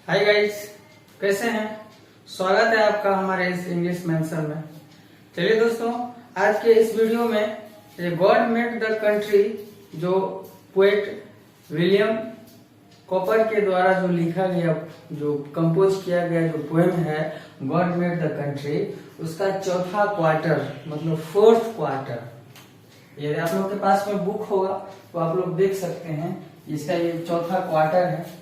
Hi guys, कैसे हैं। स्वागत है आपका हमारे इस इंग्लिश मेंशन में। चलिए दोस्तों, आज के इस वीडियो में ये गॉड मेड द कंट्री जो पोएट विलियम कॉपर के द्वारा जो लिखा गया, जो कंपोज किया गया जो पोएम है गॉड मेड द कंट्री, उसका चौथा क्वार्टर मतलब फोर्थ क्वार्टर, ये आप लोग के पास में बुक होगा तो आप लोग देख सकते हैं। इसका ये चौथा क्वार्टर है।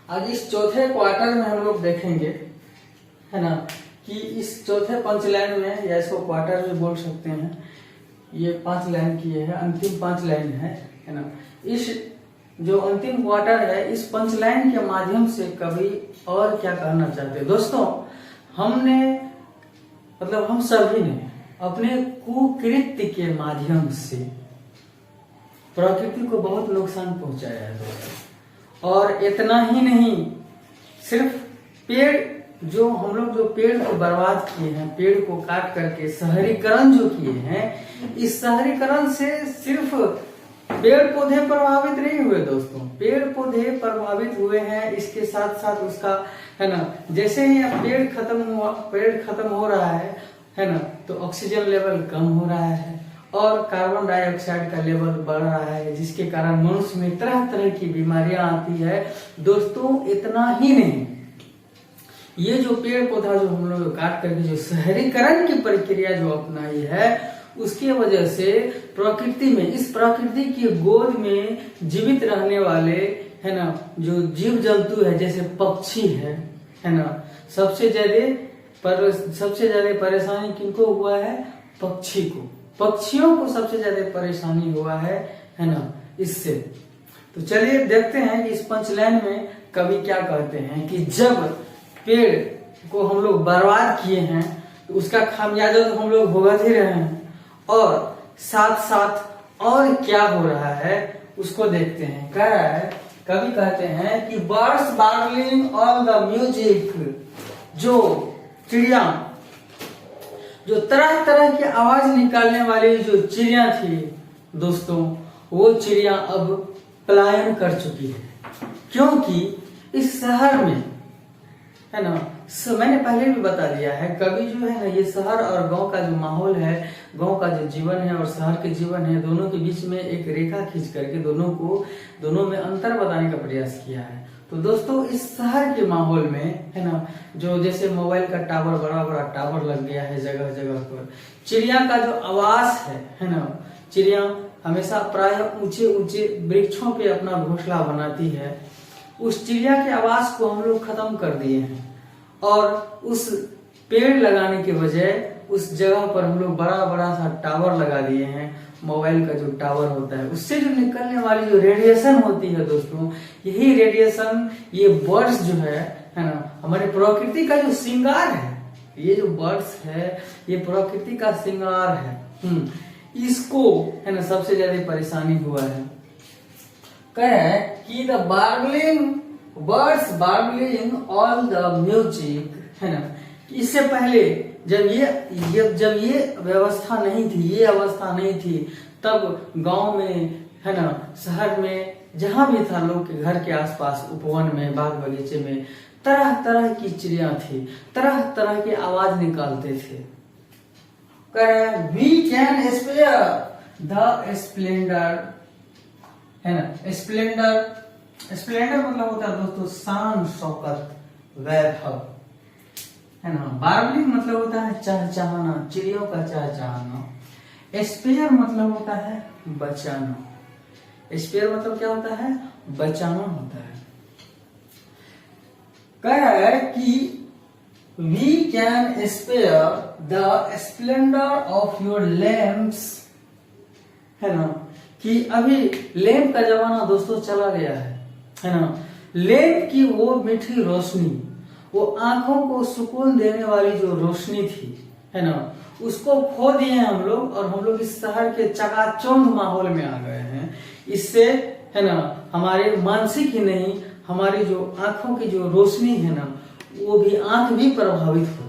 आज इस चौथे क्वार्टर में हम लोग देखेंगे, है ना, कि इस चौथे पंच लाइन में, या इसको क्वार्टर भी बोल सकते हैं, ये 5 लाइन की है, अंतिम 5 लाइन है ना। इस जो अंतिम क्वार्टर है, इस पंच लाइन के माध्यम से कवि और क्या कहना चाहते हैं दोस्तों। हमने मतलब हम सभी ने अपने कुकृत्य के माध्यम से प्रकृति को बहुत नुकसान पहुंचाया है दोस्तों। और इतना ही नहीं, सिर्फ पेड़ जो हम लोग जो पेड़ को बर्बाद किए हैं, पेड़ को काट करके शहरीकरण जो किए हैं, इस शहरीकरण से सिर्फ पेड़ पौधे प्रभावित नहीं हुए दोस्तों, पेड़ पौधे प्रभावित हुए हैं, इसके साथ साथ उसका, है ना, जैसे ही पेड़ खत्म हो रहा है ना, तो ऑक्सीजन लेवल कम हो रहा है और कार्बन डाइऑक्साइड का लेवल बढ़ रहा है, जिसके कारण मनुष्य में तरह तरह की बीमारियां आती है दोस्तों। इतना ही नहीं, ये जो पेड़ पौधा जो हम लोग काट करके जो शहरीकरण की प्रक्रिया जो अपनाई है, उसके वजह से प्रकृति में, इस प्रकृति की गोद में जीवित रहने वाले, है ना, जो जीव जंतु है, जैसे पक्षी है ना, सबसे ज्यादा परेशानी किनको हुआ है? पक्षी को, पक्षियों को सबसे ज्यादा परेशानी हुआ है ना, इससे। तो चलिए देखते हैं कि इस पंचलाइन में कवि क्या कहते हैं कि जब पेड़ को हम लोग बर्बाद किए हैं तो उसका खामियाजा तो हम लोग भुगत ही रहे हैं, और साथ साथ और क्या हो रहा है उसको देखते हैं। कह रहा है, कवि कहते हैं कि birds bargaining on the music, जो चिड़िया, जो तरह तरह की आवाज निकालने वाली जो चिड़िया थी दोस्तों, वो चिड़िया अब पलायन कर चुकी है, क्योंकि इस शहर में, है ना, मैंने पहले भी बता दिया है, कवि जो है ना, ये शहर और गांव का जो माहौल है, गांव का जो जीवन है और शहर के जीवन है, दोनों के बीच में एक रेखा खींच करके दोनों में अंतर बताने का प्रयास किया है। तो दोस्तों, इस शहर के माहौल में, है ना, जो जैसे मोबाइल का टावर, बड़ा बड़ा टावर लग गया है जगह जगह पर, चिड़िया का जो आवाज है ना, चिड़िया हमेशा प्राय ऊंचे ऊंचे वृक्षों पे अपना घोंसला बनाती है। उस चिड़िया के आवाज को हम लोग खत्म कर दिए हैं, और उस पेड़ लगाने के बजाय उस जगह पर हम लोग बड़ा बड़ा सा टावर लगा दिए हैं। मोबाइल का जो टावर होता है, उससे जो निकलने वाली जो रेडिएशन होती है दोस्तों, यही रेडिएशन, ये बर्ड्स जो है ना, हमारे प्रकृति का जो श्रृंगार है, ये जो बर्ड्स है ये प्रकृति का श्रृंगार है, इसको, है ना, सबसे ज्यादा परेशानी हुआ है। कह रहा है कि the birds warbling all the music, है ना। इससे पहले जब ये व्यवस्था नहीं थी, ये अवस्था नहीं थी, तब गांव में, है ना, शहर में, जहां भी था, लोग के घर के आसपास, उपवन में, बाग बगीचे में तरह तरह की चिड़िया थी, तरह तरह की आवाज निकालते थे। कह रहे हैं we can spare the splendour, है ना, स्प्लेंडर मतलब होता है दोस्तों शान शौकत वैभव, है ना। बार्गलिंग मतलब होता है चहचहाना, चिड़ियों का चहचहाना। स्पेयर मतलब होता है बचाना, स्पेयर मतलब क्या होता है? बचाना होता है। कह रहा है कि we can spare the splendour of your lamps, है ना, कि अभी लैंप का जमाना दोस्तों चला गया है ना। लैंप की वो मीठी रोशनी, वो आंखों को सुकून देने वाली जो रोशनी थी, है ना, उसको खो दिए हैं हम लोग, और हम लोग इस शहर के चकाचौंध माहौल में आ गए हैं। इससे, है ना, हमारे मानसिक ही नहीं, हमारी जो आंखों की जो रोशनी है ना, वो भी, आंख भी प्रभावित होता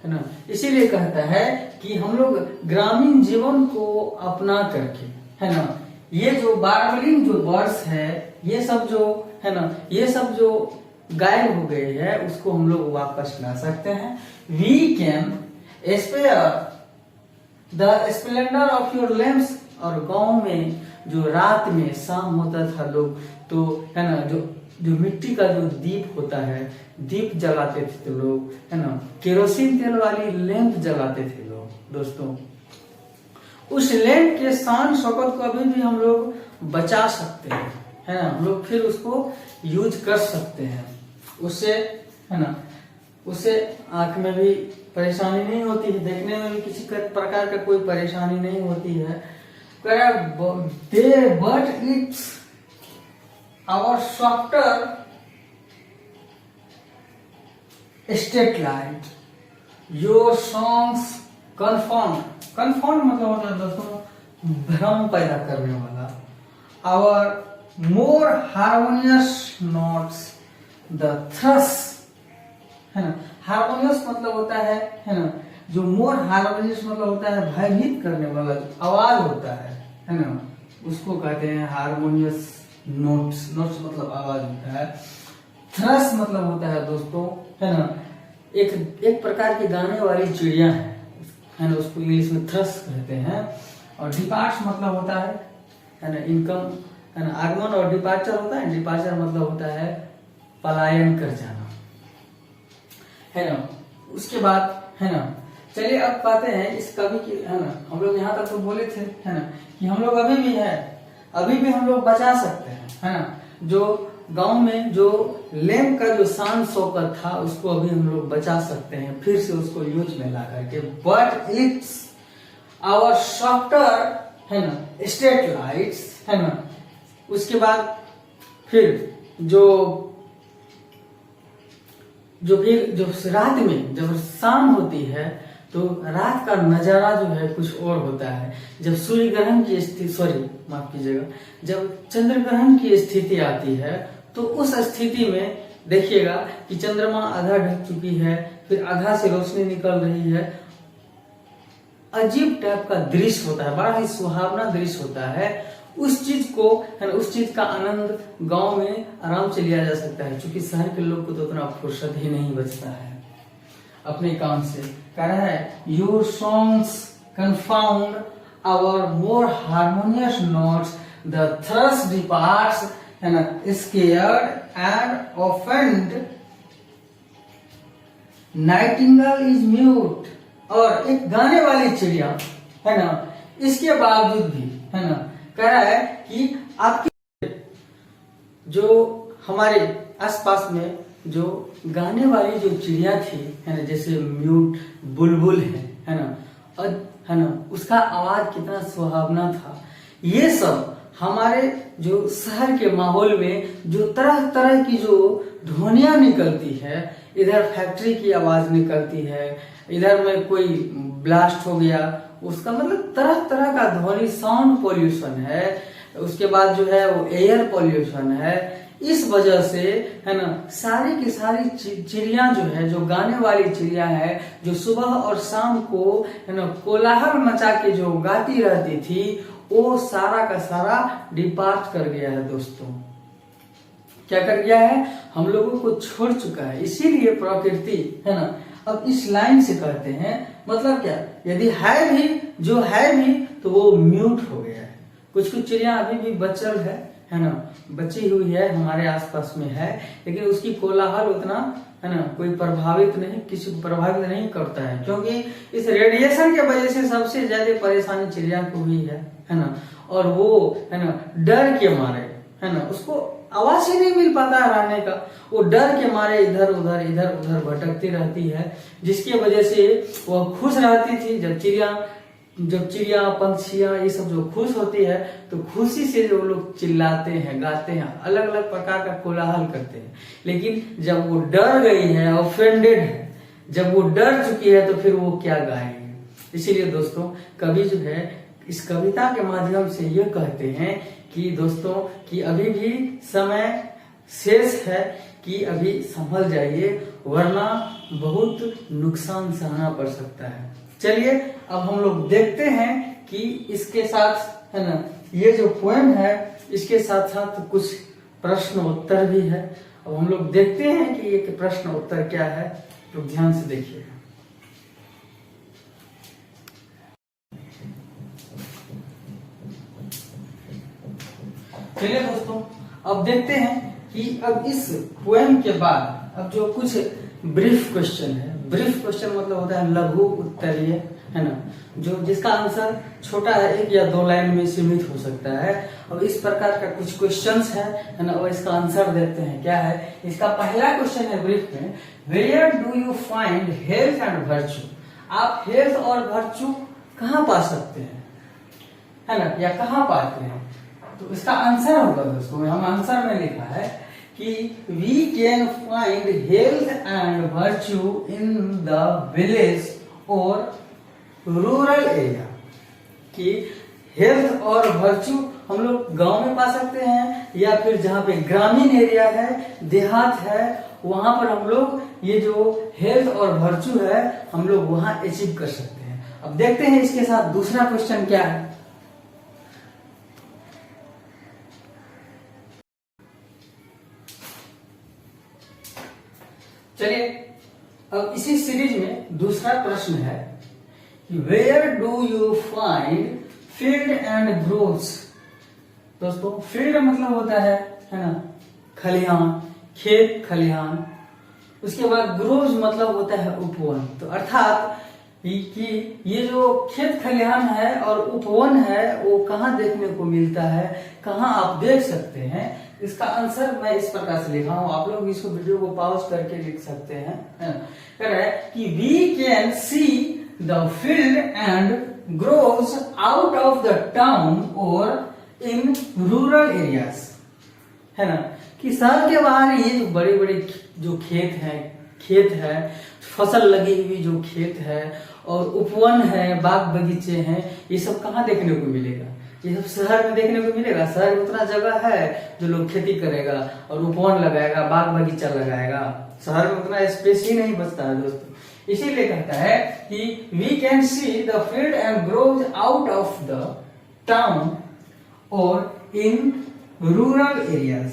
है ना। इसीलिए कहता है कि हम लोग ग्रामीण जीवन को अपना करके, है ना, ये जो बारबलिंग जो बर्ड्स है, ये सब जो है ना, ये सब जो गायब हो गए हैं उसको हम लोग वापस ला सकते हैं। We can spare the splendour of your lamps. और गांव में जो रात में शाम होता था लोग तो है ना, जो मिट्टी का जो दीप होता है, दीप जलाते थे तो लोग है ना, केरोसिन तेल वाली लैंप जलाते थे लोग दोस्तों। उस लैंप के शान शौकत को अभी भी हम लोग बचा सकते हैं, है ना, हम लोग फिर उसको यूज कर सकते हैं। उससे है ना, उससे आंख में भी परेशानी नहीं होती है, देखने में भी किसी प्रकार का कोई परेशानी नहीं होती है। But it's our softer state light your songs confirm मतलब होता है दोस्तों भ्रम पैदा करने वाला। Our more harmonious notes the thrush, है ना, हार्मोनियस मतलब होता है ना, जो मोर हार्मोनियस मतलब होता है भयभीत करने वाला जो आवाज होता है ना, उसको कहते हैं हार्मोनियस नोट्स। नोट्स मतलब आवाज होता है। थ्रस मतलब होता है दोस्तों है ना, एक प्रकार की गाने वाली चिड़िया है ना, उसको इंग्लिश में थ्रस कहते हैं। और डिपार्ट्स मतलब होता है ना, इनकम है ना, आगमन और डिपार्चर होता है। डिपार्चर मतलब होता है पलायन कर जाना, है ना। उसके बाद है ना, चलिए अब कहते हैं इस कवि की, है ना, हम लोग यहाँ तक तो बोले थे है ना कि हम लोग अभी भी हम लोग बचा सकते हैं, है ना। जो गांव में जो लैंप का जो शान शौकत था उसको अभी हम लोग बचा सकते हैं फिर से उसको यूज में ला करके। बट इट्स आवर सॉफ्टर है ना स्ट्रीट लाइट्स, है ना। उसके बाद फिर जो रात में जब शाम होती है तो रात का नजारा जो है कुछ और होता है। जब सूर्य ग्रहण की स्थिति, माफ कीजिएगा, जब चंद्र ग्रहण की स्थिति आती है तो उस स्थिति में देखिएगा कि चंद्रमा आधा ढक चुकी है, फिर आधा से रोशनी निकल रही है। अजीब टाइप का दृश्य होता है, बड़ा ही सुहावना दृश्य होता है। उस चीज को है ना, उस चीज का आनंद गांव में आराम से लिया जा सकता है, क्योंकि शहर के लोग को तो उतना फुर्सत ही नहीं बचता है अपने काम से। कह रहा है your songs confound our more harmonious notes the thrush departs, है ना, scared and offend nightingale is mute. और एक गाने वाली चिड़िया है ना, इसके बावजूद भी है ना, कह रहा है कि आपकी जो हमारे आसपास में जो गाने वाली जो चिड़िया थी है ना, जैसे म्यूट बुलबुल है ना, है ना, उसका आवाज कितना सुहावना था। ये सब हमारे जो शहर के माहौल में जो तरह तरह की जो ध्वनियां निकलती है, इधर फैक्ट्री की आवाज निकलती है, इधर में कोई ब्लास्ट हो गया, उसका मतलब तरह तरह का ध्वनि, साउंड पोल्यूशन है। उसके बाद जो है वो एयर पोल्यूशन है। इस वजह से है ना सारी की सारी चिड़िया जो है, जो गाने वाली चिड़िया है, जो सुबह और शाम को है ना कोलाहल मचा के जो गाती रहती थी, वो सारा का सारा डिपार्ट कर गया है दोस्तों। क्या कर गया है? हम लोगों को छोड़ चुका है। इसीलिए प्रकृति है ना अब इस लाइन से कहते हैं, मतलब क्या, यदि है भी, जो है भी तो वो म्यूट हो गया है। कुछ कुछ चिड़िया अभी भी बचल है ना, बची हुई है, हमारे आसपास में है, लेकिन उसकी कोलाहल उतना है ना कोई प्रभावित नहीं, किसी को प्रभावित नहीं करता है, क्योंकि इस रेडिएशन के वजह से सबसे ज्यादा परेशानी चिड़िया को हुई है ना। और वो है ना डर के मारे है ना, उसको आवाज ही नहीं मिल पाता है रहने का, वो डर के मारे इधर उधर भटकती रहती है, जिसकी वजह से वो खुश रहती थी। जब चिड़िया पंछियां ये सब जो खुश होती है तो खुशी से जो लोग चिल्लाते हैं, गाते हैं, अलग अलग प्रकार का कोलाहल करते हैं। लेकिन जब वो डर गई है, ऑफेंडेड है, जब वो डर चुकी है, तो फिर वो क्या गाएंगे। इसीलिए दोस्तों कवि जो है इस कविता के माध्यम से ये कहते हैं कि दोस्तों कि अभी भी समय शेष है, कि अभी संभल जाइए, वरना बहुत नुकसान सहना पड़ सकता है। चलिए अब हम लोग देखते हैं कि इसके साथ है ना ये जो पोएम है इसके साथ साथ कुछ प्रश्न उत्तर भी है। अब हम लोग देखते हैं कि ये प्रश्न उत्तर क्या है, तो ध्यान से देखिएगा। चलिए दोस्तों, अब देखते हैं कि अब इस पोएम के बाद अब जो कुछ ब्रीफ क्वेश्चन है। ब्रीफ क्वेश्चन मतलब होता है लघु उत्तरीय, है ना, जो जिसका आंसर छोटा है, 1 या 2 लाइन में सीमित हो सकता है। और इस प्रकार का कुछ क्वेश्चंस है ना, और इसका आंसर देते हैं। क्या है इसका पहला क्वेश्चन है ब्रीफ में, where do you find health and virtue. आप हेल्थ और वर्च्यू कहाँ पा सकते हैं, है ना, या कहाँ पाते हैं। तो इसका आंसर होगा दोस्तों, हम आंसर में लिखा है कि we can find health and virtue in the village और रूरल एरिया। कि हेल्थ और वर्च्यू हम लोग गांव में पा सकते हैं, या फिर जहाँ पे ग्रामीण एरिया है, देहात है, वहां पर हम लोग ये जो हेल्थ और वर्च्यू है हम लोग वहां अचीव कर सकते हैं। अब देखते हैं इसके साथ दूसरा क्वेश्चन क्या है। चलिए, अब इसी सीरीज में दूसरा प्रश्न है कि where do you find field and groves. दोस्तों, फील्ड मतलब होता है ना, खलिहान, खेत खलिहान। उसके बाद ग्रोव्स मतलब होता है उपवन। तो अर्थात कि ये जो खेत खलिहान है और उपवन है वो कहाँ देखने को मिलता है, कहाँ आप देख सकते हैं। इसका आंसर मैं इस प्रकार से लिखा हूं, आप लोग इसको वीडियो को पॉज करके लिख सकते हैं। कह रहा है कि we can see the field and groves out of the town और इन रूरल एरियाज, है ना, कि शहर के बाहर ये जो बड़े बड़े जो खेत है, फसल लगी हुई जो खेत है और उपवन है, बाग बगीचे हैं, ये सब कहाँ देखने को मिलेगा। ये सब शहर में देखने को मिलेगा। शहर में उतना जगह है जो लोग खेती करेगा और उपवन लगाएगा, बाग बगीचा लगाएगा। शहर में उतना स्पेस ही नहीं बचता है दोस्तों। इसीलिए कहता है कि we can see the field and groves out of the town और इन रूरल एरियाज,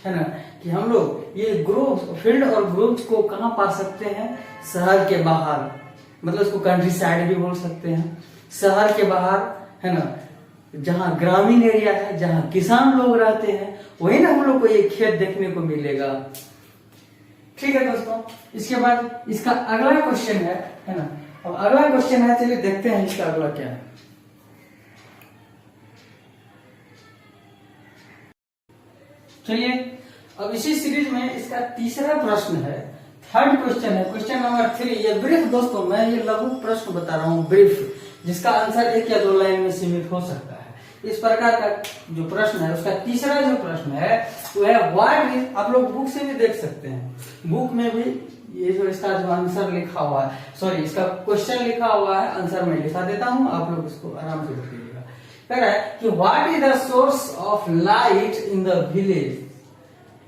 है ना, कि हम लोग ये ग्रोव्स, फील्ड और ग्रोव्स को कहाँ पा सकते हैं, शहर के बाहर, मतलब उसको कंट्री साइड भी बोल सकते हैं। शहर के बाहर, है ना, जहाँ ग्रामीण एरिया है, जहाँ किसान लोग रहते हैं, वही ना हम लोग को ये खेत देखने को मिलेगा। ठीक है दोस्तों, इसके बाद इसका अगला क्वेश्चन है ना। अब अगला क्वेश्चन है, चलिए देखते हैं इसका अगला क्या है। चलिए, अब इसी सीरीज में इसका तीसरा प्रश्न है, थर्ड क्वेश्चन है, क्वेश्चन नंबर 3। ये ब्रीफ दोस्तों, मैं ये लघु प्रश्न बता रहा हूँ, ब्रीफ, जिसका आंसर 1 या 2 लाइन में सीमित हो सकता है। इस प्रकार का जो प्रश्न है, उसका तीसरा जो प्रश्न है वो है व्हाट इज। आप लोग बुक से भी देख सकते हैं, बुक में भी ये जो इसका जो आंसर लिखा हुआ है, सॉरी इसका क्वेश्चन लिखा हुआ है, आंसर मैं लिखा देता हूँ, आप लोग इसको आराम से देख लीजिएगा। कह रहा है कि what is the source of light in the village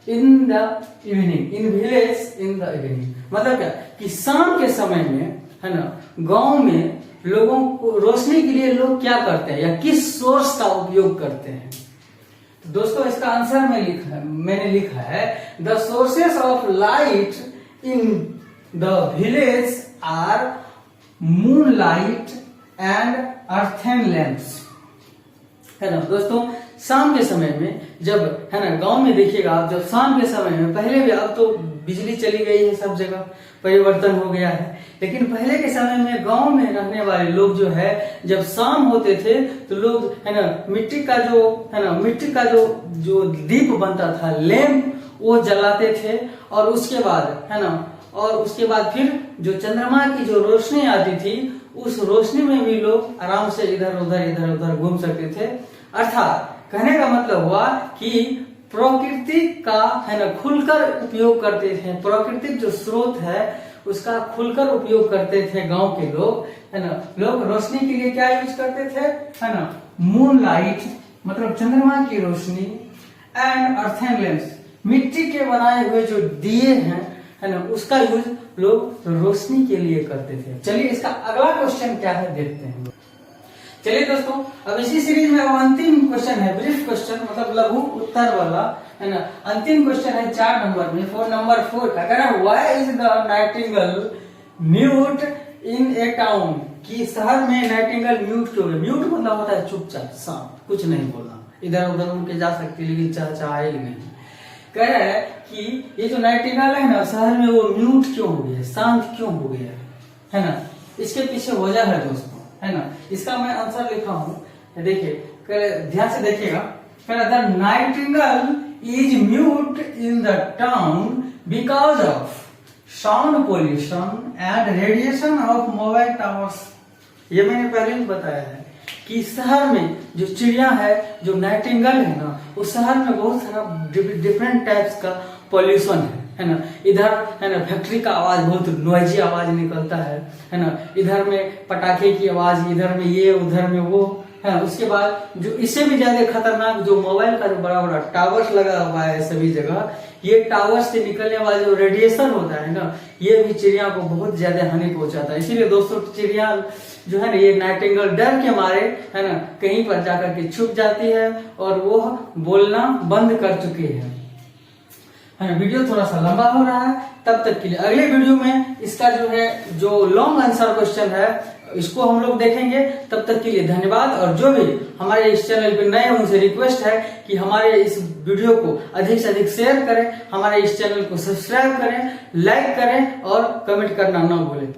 in the evening, in village in the evening. मतलब क्या कि शाम के समय में, है ना, गांव में लोगों को रोशनी के लिए लोग क्या करते हैं या किस सोर्स का उपयोग करते हैं। तो दोस्तों, इसका आंसर मैंने लिखा है the sources of light in the village are moonlight and earthen lamps, है ना। दोस्तों, शाम के समय में जब, है ना, गांव में देखिएगा आप, जब शाम के समय में, पहले भी, अब तो बिजली चली गई है, सब जगह परिवर्तन हो गया है, लेकिन पहले के समय में गांव में रहने वाले लोग जो है, जब शाम होते थे तो लोग, है ना, मिट्टी का जो दीप बनता था, लैंप, वो जलाते थे। और उसके बाद, है ना, और उसके बाद फिर जो चंद्रमा की जो रोशनी आती थी, उस रोशनी में भी लोग आराम से इधर उधर घूम सकते थे। अर्थात कहने का मतलब हुआ कि प्रकृति का, है ना, खुलकर उपयोग करते थे। प्राकृतिक जो स्रोत है उसका खुलकर उपयोग करते थे गांव के लोग, है ना। लोग रोशनी के लिए क्या यूज करते थे, है ना, मून लाइट मतलब चंद्रमा की रोशनी, एंड अर्थन लैंप्स, मिट्टी के बनाए हुए जो दिए हैं, है ना, उसका यूज लोग रोशनी के लिए करते थे। चलिए, इसका अगला क्वेश्चन क्या है देखते हैं। चलिए दोस्तों, अब इसी सीरीज में वो अंतिम क्वेश्चन है, ब्रीफ क्वेश्चन, मतलब लघु उत्तर वाला, है ना। अंतिम क्वेश्चन है 4 नंबर में, 4 नंबर 4 का, कह रहा है why is the Nightingale mute in A town, कि शहर में नाइटिंगेल म्यूट क्यों है। म्यूट मतलब होता है चुपचाप, शांत, कुछ नहीं बोलना, इधर उधर उड़ के जा सकती है लेकिन चाहेगी नहीं। कह रहा है कि ये जो नाइटिंगेल है ना, शहर में वो म्यूट क्यों हो गया, शांत क्यों हो गया, है ना। इसके पीछे वजह है दोस्तों, है ना। इसका मैं आंसर लिखा हूं, देखिए ध्यान से देखिएगा। The Nightingale is mute in the town because of sound pollution and radiation of mobile towers. ये मैंने पहले ही बताया है कि शहर में जो चिड़िया है, जो नाइटिंगेल है ना, उस शहर में बहुत सारा डिफरेंट टाइप्स का पॉल्यूशन है ना। इधर है ना फैक्ट्री का आवाज, बहुत नॉइजी आवाज निकलता है ना। इधर में पटाखे की आवाज, इधर में ये, उधर में वो, है। उसके बाद जो इससे भी ज्यादा खतरनाक, जो मोबाइल का जो बड़ा बड़ा टावर्स लगा हुआ है सभी जगह, ये टावर से निकलने वाला जो रेडिएशन होता है ना, ये भी चिड़िया को बहुत ज्यादा हानि पहुंचाता है। इसीलिए दोस्तों चिड़िया जो है ना, ये नाइटिंगेल डर के मारे, है ना, कहीं पर जाकर के छुप जाती है और वो बोलना बंद कर चुकी है ना। वीडियो थोड़ा सा लंबा हो रहा है, तब तक के लिए अगले वीडियो में इसका जो है, जो लॉन्ग आंसर क्वेश्चन है, इसको हम लोग देखेंगे। तब तक के लिए धन्यवाद। और जो भी हमारे इस चैनल पे नए हैं उनसे रिक्वेस्ट है कि हमारे इस वीडियो को अधिक से अधिक शेयर करें, हमारे इस चैनल को सब्सक्राइब करें, लाइक करें और कमेंट करना ना भूलें।